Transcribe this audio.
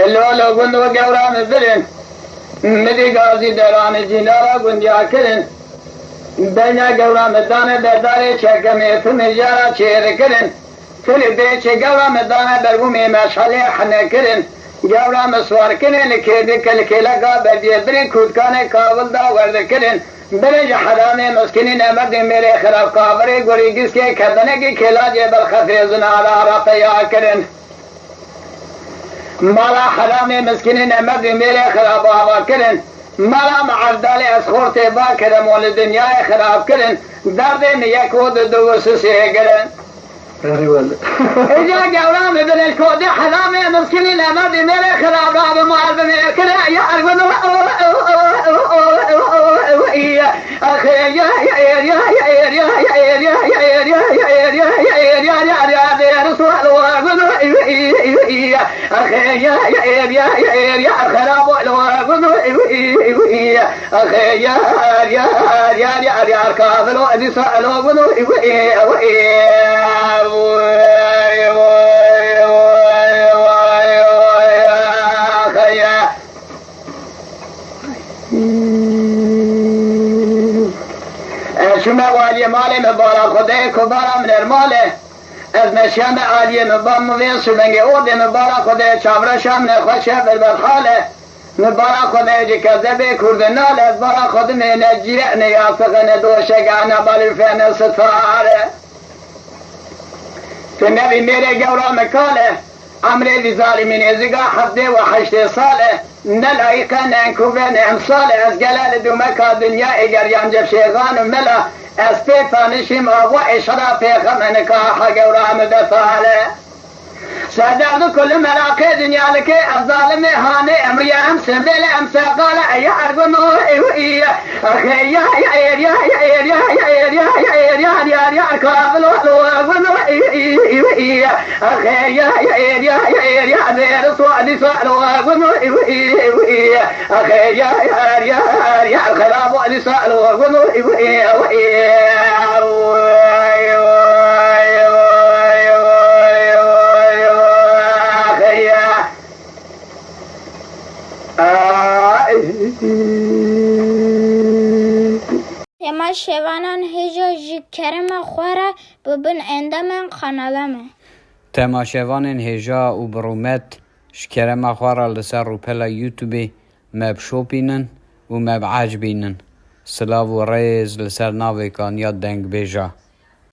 لولو گندو گوران دلن مدی گازی دران جنارا گندیا کرن بنا گوران دانه بداره چکمی تنجارا چیر کرن کلی بیچ گوران دانه برگومی مشحلی حنه کرن گوران سوار کرن کلی کلی لگا بردی بری کودکانه کابل دا ورد کرن برنج حرامه مسکنین امرد میره خراب کابره گوری گس کے کدنے کی کھلاج بلخفی زنارا را تیا کرن مالا حرام مسکنین امرد میره خراب آوا کرن مالا معردال اسخورت با کرم ول دنیای خراب کرن درد یک ود دو سسی کرن اجا گوران بدل الکود حرام مسکنین امرد میره خراب آوا معرض میره کرن یا ارگونو اخي يا شما والی مال مبارا خدای کبارا من الماله از نشان عالی مبارا موین سبنگی اود مبارا خدای چابرا شام نخوشه بالبرخاله مبارا خدای جی کذبه کردنال از بارا خود من نجیره نیاسق ندوشگانه بالفین ستاره في النبي ميري قورا مكاله عمري ذي ظالمين ازقا حفظي وحشتي صالح نلايقا ننكوبين امصالح از قلال دو مكا دنيا اگر ينجب شيغان ملا اسبيطانشم او اشرافي خمنكا حقورا مدفاله سادات كل ملاقي دنيا لك الظالم هاني امري امس بلا امس قال اي ارغم اي اخي يا كابل ولو اي اخي يا غير سؤال ولو اخي يا الخراب ولسال ولو اما شوانان هجا جی کرم خوره ببن اندامن خانالمه تماشاوان هجا و برومت شکرم خواره لسر رو پلا یوتیوبی مبشو بینن و مبعج بینن سلاو و ریز لسر ناوی کان یا دنگ بیجا